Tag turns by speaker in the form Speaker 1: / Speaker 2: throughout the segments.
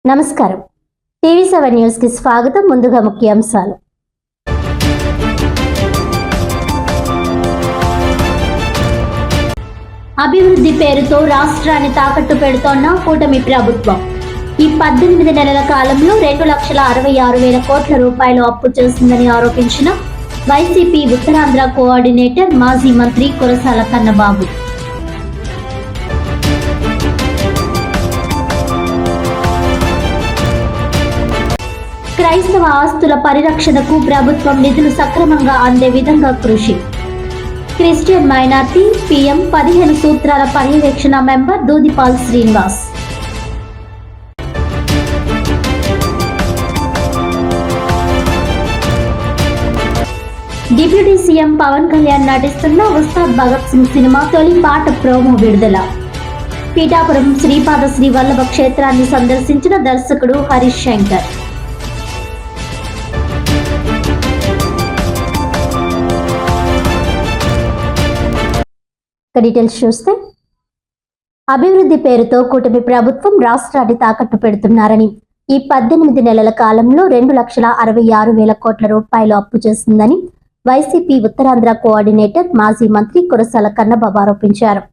Speaker 1: నమస్కారం. టీవీ7 న్యూస్ కి స్వాగతం. ముందుగా ముఖ్యాంశాలు. అభివృద్ధి పేరుతో రాష్ట్రాన్ని తాకట్టు పెడుతోన్న కూటమి ప్రభుత్వం ఈ 18 నెలల కాలంలో 2,66,000 కోట్ల రూపాయలు అప్పు చేసిందని ఆరోపించిన వైసీపీ ఉత్తరాంధ్ర కోఆర్డినేటర్ మాజీ మంత్రి కురసాల కన్నబాబు. క్రైస్తవ ఆస్తుల పరిరక్షణకు ప్రభుత్వం నిధులు సక్రమంగా అందే విధంగా కృషి. క్రిస్టియన్ మైనార్టీ పీఎం 15 సూత్రాల పర్యవేక్షణ member Dudipal Srinivas. Deputy CM Pawan Kalyan నటిస్తున్న ఉస్తాద్ భగత్ సింగ్ సినిమా తొలి పాట ప్రోమో విడుదల. పీఠాపురం శ్రీపాద శ్రీ వల్లభ క్షేత్రాన్ని సందర్శించిన దర్శకుడు హరీష్ శంకర్. డీటెయిల్స్ చూస్తే, అభివృద్ధి పేరుతో కూటమి ప్రభుత్వం రాష్ట్రాన్ని తాకట్టు పెడుతున్నారని, ఈ 18 నెలల కాలంలో 2,66,000 కోట్ల రూపాయలు అప్పు చేసిందని వైసీపీ ఉత్తరాంధ్ర కోఆర్డినేటర్ మాజీ మంత్రి కురసాల కన్నబాబు ఆరోపించారు.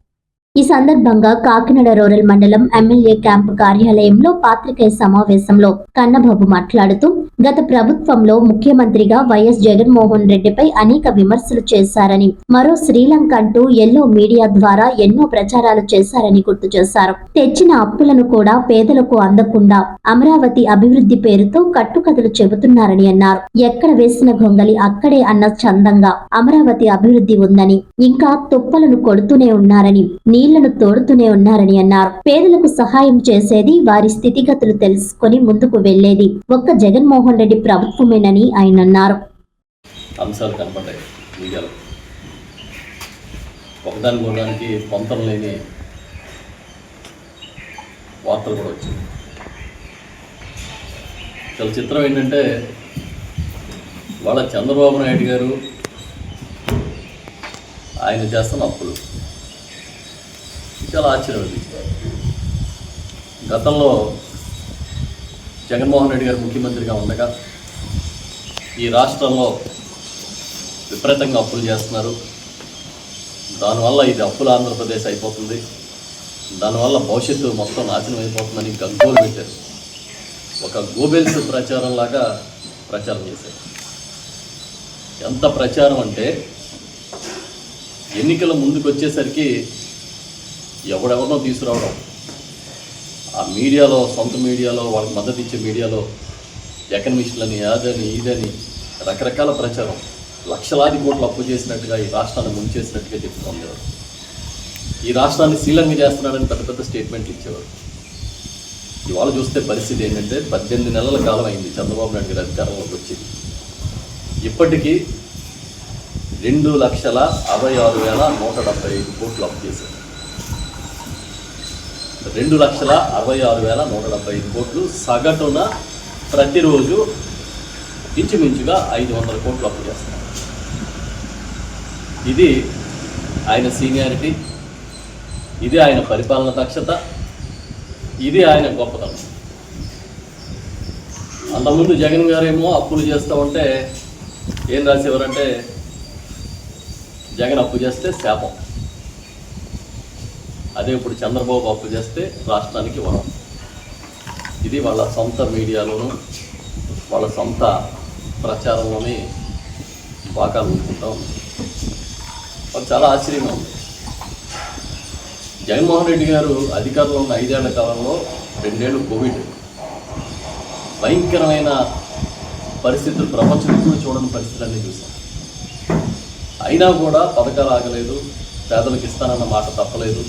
Speaker 1: ఈ సందర్భంగా కాకినాడ రూరల్ మండలం ఎమ్మెల్యే క్యాంపు కార్యాలయంలో పాత్రికేయ సమావేశంలో కన్నబాబు మాట్లాడుతూ, గత ప్రభుత్వంలో ముఖ్యమంత్రిగా వైఎస్ జగన్మోహన్ రెడ్డిపై అనేక విమర్శలు చేశారని, మరో శ్రీలంక అంటూ ఎల్లో మీడియా ద్వారా ఎన్నో ప్రచారాలు చేశారని గుర్తు చేశారు. తెచ్చిన అప్పులను కూడా పేదలకు అందకుండా అమరావతి అభివృద్ధి పేరుతో కట్టుకథలు చెబుతున్నారని అన్నారు. ఎక్కడ వేసిన గొంగలి అక్కడే అన్న చందంగా అమరావతి అభివృద్ధి ఉందని, ఇంకా తుప్పలను కొడుతూనే ఉన్నారని, నీళ్లను తోడుతూనే ఉన్నారని అన్నారు. పేదలకు సహాయం చేసేది, వారి స్థితిగతులు తెలుసుకొని ముందుకు వెళ్లేది ఒక్క జగన్మోహన్ రెడ్డి ప్రభుత్వమేనని ఆయన అన్నారు.
Speaker 2: అంశాలు కనపడ్డాయి మీడియాలో. ఒకదానికి పొంతం లేని వార్తలు కూడా వచ్చాయి. చాలా చిత్రం ఏంటంటే, వాళ్ళ చంద్రబాబు నాయుడు గారు ఆయన చేస్తున్న అప్పులు చాలా ఆశ్చర్యం అనిపించారు. గతంలో జగన్మోహన్ రెడ్డి గారు ముఖ్యమంత్రిగా ఉండగా ఈ రాష్ట్రంలో విపరీతంగా అప్పులు చేస్తున్నారు, దానివల్ల ఇది అప్పుల ఆంధ్రప్రదేశ్ అయిపోతుంది, దానివల్ల భవిష్యత్తు మొత్తం నాశనం అయిపోతుందని గంగోలు పెట్టారు. ఒక గోబెల్స్ ప్రచారంలాగా ప్రచారం చేశారు. ఎంత ప్రచారం అంటే, ఎన్నికల ముందుకు వచ్చేసరికి ఎవడెవరినో తీసుకురావడం, ఆ మీడియాలో, సొంత మీడియాలో, వాళ్ళకి మద్దతు ఇచ్చే మీడియాలో ఎకనమిస్టులని, అదని ఇదని రకరకాల ప్రచారం, లక్షలాది కోట్లు అప్పు చేసినట్టుగా ఈ రాష్ట్రాన్ని ముంచేసినట్టుగా చెప్తూ ఉండేవారు. ఈ రాష్ట్రాన్ని శ్రీలంక చేస్తున్నాడని పెద్ద పెద్ద స్టేట్మెంట్లు ఇచ్చేవారు. ఇవాళ చూస్తే పరిస్థితి ఏంటంటే, 18 నెలల కాలం అయింది చంద్రబాబు నాయుడు గారి అధికారంలోకి వచ్చి. ఇప్పటికీ 2,66,175 కోట్లు అప్పు చేశారు. 2,66,175 కోట్లు సగటున ప్రతిరోజు ఇంచుమించుగా 500 కోట్లు అప్పు చేస్తారు. ఇది ఆయన సీనియారిటీ, ఇది ఆయన పరిపాలన దక్షత, ఇది ఆయన గొప్పతనం. అంతకుముందు జగన్ గారేమో అప్పులు చేస్తూ ఉంటే ఏం రాసేవారంటే, జగన్ అప్పు చేస్తే శాపం, అదే ఇప్పుడు చంద్రబాబు అప్పు చేస్తే రాష్ట్రానికి వరం. ఇది వాళ్ళ సొంత మీడియాలోనూ వాళ్ళ సొంత ప్రచారంలోని బాగా ఉంటుంటా ఉంది. వాళ్ళు చాలా ఆశ్చర్యంగా ఉంది. జగన్మోహన్ రెడ్డి గారు అధికారంలో ఉన్న 5 ఏళ్ల కాలంలో 2 ఏళ్ళు కోవిడ్, భయంకరమైన పరిస్థితులు, ప్రపంచం ఎప్పుడు చూడని పరిస్థితులన్నీ చూసాం. అయినా కూడా పథకాలు ఆగలేదు, పేదలకు ఇస్తానన్న మాట తప్పలేదు,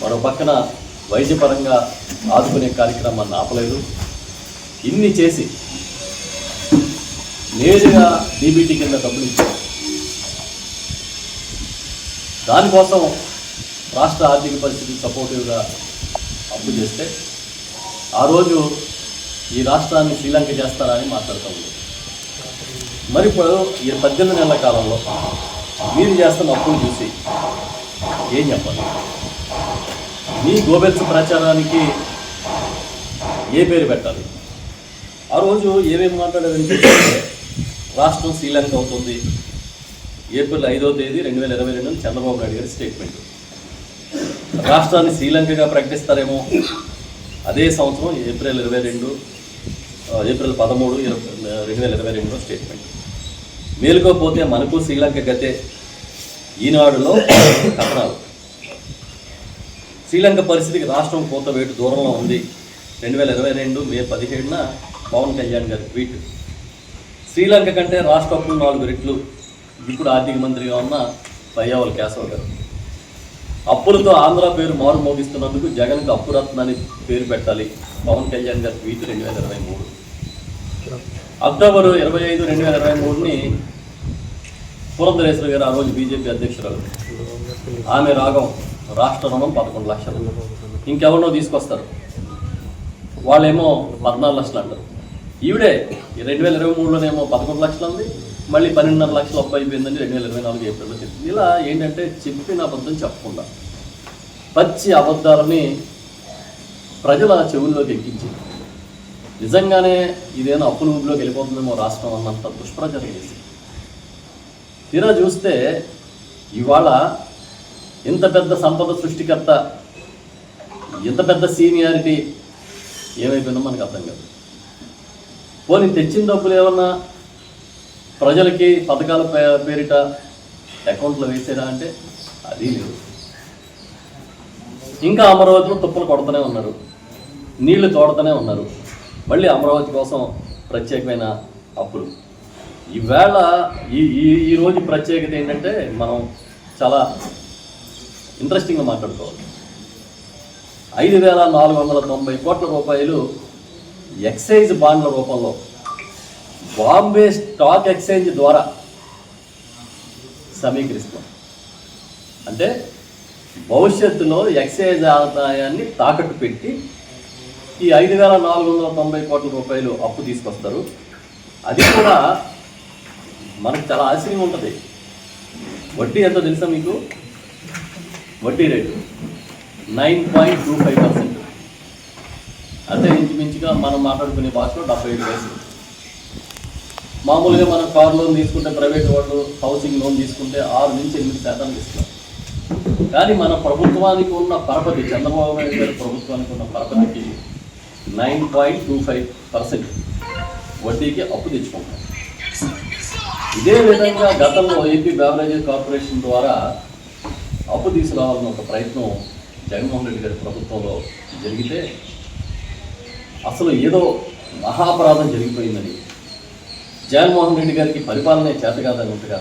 Speaker 2: మరో పక్కన వైద్యపరంగా ఆదుకునే కార్యక్రమాన్ని ఆపలేదు. ఇన్ని చేసి నేరుగా డీబీటీ కింద డబ్బులు ఇచ్చారు. దానికోసం రాష్ట్ర ఆర్థిక పరిస్థితికి సపోర్టివ్గా అప్పు చేస్తే, ఆ రోజు ఈ రాష్ట్రాన్ని శ్రీలంక చేస్తారా అని మాట్లాడుతూ ఉంది. మరి ఇప్పుడు ఈ 18 నెలల కాలంలో మీరు చేస్తున్న అప్పులు చూసి ఏం చెప్పాలి? మీ గోబెల్స్ ప్రచారానికి ఏ పేరు పెట్టాలి? ఆ రోజు ఏమేమి మాట్లాడారంటే రాష్ట్రం శ్రీలంక అవుతుంది ఏప్రిల్ 5వ తేదీ 2022 చంద్రబాబు నాయుడు గారి స్టేట్మెంట్. రాష్ట్రాన్ని శ్రీలంకగా ప్రకటిస్తారేమో. అదే సంవత్సరం ఏప్రిల్ 13 2022 స్టేట్మెంట్. మేలుకోపోతే మనకు శ్రీలంక గతే ఈనాడులో కథనాలు. శ్రీలంక పరిస్థితికి రాష్ట్రం కోత వేటు దూరంలో ఉంది. 2022 మే 17న పవన్ కళ్యాణ్ గారి ట్వీట్. శ్రీలంక కంటే రాష్ట్ర అప్పులు 4 రెట్లు. ఇప్పుడు ఆర్థిక మంత్రిగా ఉన్న పయ్యావుల కేశవ్ గారు. అప్పులతో ఆంధ్ర పేరు మారు మోగిస్తున్నందుకు జగన్కు అప్పురత్న అని పేరు పెట్టాలి. పవన్ కళ్యాణ్ గారి ట్వీట్ 2023. అక్టోబర్ 25, 2023ని పురంధరేశ్వరి గారు, ఆ రోజు బీజేపీ అధ్యక్షురాలు, ఆమె రాగం రాష్ట్ర రుణం 11 లక్షలు. ఇంకెవరినో తీసుకొస్తారు, వాళ్ళేమో 14 లక్షలు అంటారు. ఈవిడే 2023లోనేమో 11 లక్షలు ఉంది, మళ్ళీ 12.5 లక్షలు అప్పు అయిపోయిందని 2024 ఏప్రిల్లో చెప్పింది. ఇలా ఏంటంటే చెప్పిన అబద్ధం చెప్పకుండా పచ్చి అబద్ధాలని ప్రజల చెవుల్లోకి ఎక్కించింది. నిజంగానే ఇదేదో అప్పుల ఊబిలోకి వెళ్ళిపోతుందేమో రాష్ట్రం అన్నంత దుష్ప్రచారం చేసి తీరా చూస్తే ఇవాళ ఇంత పెద్ద సంపద సృష్టికర్త, ఇంత పెద్ద సీనియారిటీ ఏమైపోయిందో మనకు అర్థం కాదు. పోనీ తెచ్చిన డబ్బులు ఏమన్నా ప్రజలకి పథకాల పేరిట అకౌంట్లో వేసేదా అంటే అది లేదు. ఇంకా అమరావతిలో తుప్పలు కొడుతూనే ఉన్నారు, నీళ్లు తోడుతూనే ఉన్నారు. మళ్ళీ అమరావతి కోసం ప్రత్యేకమైన అప్పులు. ఈవేళ ఈ రోజు ప్రత్యేకత ఏంటంటే మనం చాలా ఇంట్రెస్టింగ్గా మాట్లాడుకోవాలి. 5,490 కోట్ల రూపాయలు ఎక్సైజ్ బాండ్ల రూపంలో బాంబే స్టాక్ ఎక్స్చేంజ్ ద్వారా సమీకరిస్తాం. అంటే భవిష్యత్తులో ఎక్సైజ్ ఆదాయాన్ని తాకట్టు పెట్టి ఈ 5,490 కోట్ల రూపాయలు అప్పు తీసుకొస్తారు. అది కూడా మనకు చాలా ఆశ్చర్యంగా ఉంటుంది. వడ్డీ ఎంతో తెలుసా మీకు? వడ్డీ రేటు 9.25%. అంటే ఇంచుమించుగా మనం మాట్లాడుకునే భాషలో 75 పైసలు. మామూలుగా మనం కార్ లోన్ తీసుకుంటే, ప్రైవేట్ వాళ్ళు హౌసింగ్ లోన్ తీసుకుంటే 6 నుంచి 8% ఇస్తారు. కానీ మన ప్రభుత్వానికి ఉన్న పరపతి, చంద్రబాబు నాయుడు గారి ప్రభుత్వానికి ఉన్న పరపతికి 9.25% వడ్డీకి అప్పు తెచ్చుకుంటాం. ఇదే విధంగా గతంలో ఏపీ బెవరేజెస్ కార్పొరేషన్ ద్వారా అప్పు తీసుకురావాలన్న ఒక ప్రయత్నం జగన్మోహన్ రెడ్డి గారి ప్రభుత్వంలో జరిగితే అసలు ఏదో మహాపరాధం జరిగిపోయిందని, జగన్మోహన్ రెడ్డి గారికి పరిపాలనే చేత కాదన్నట్టుగా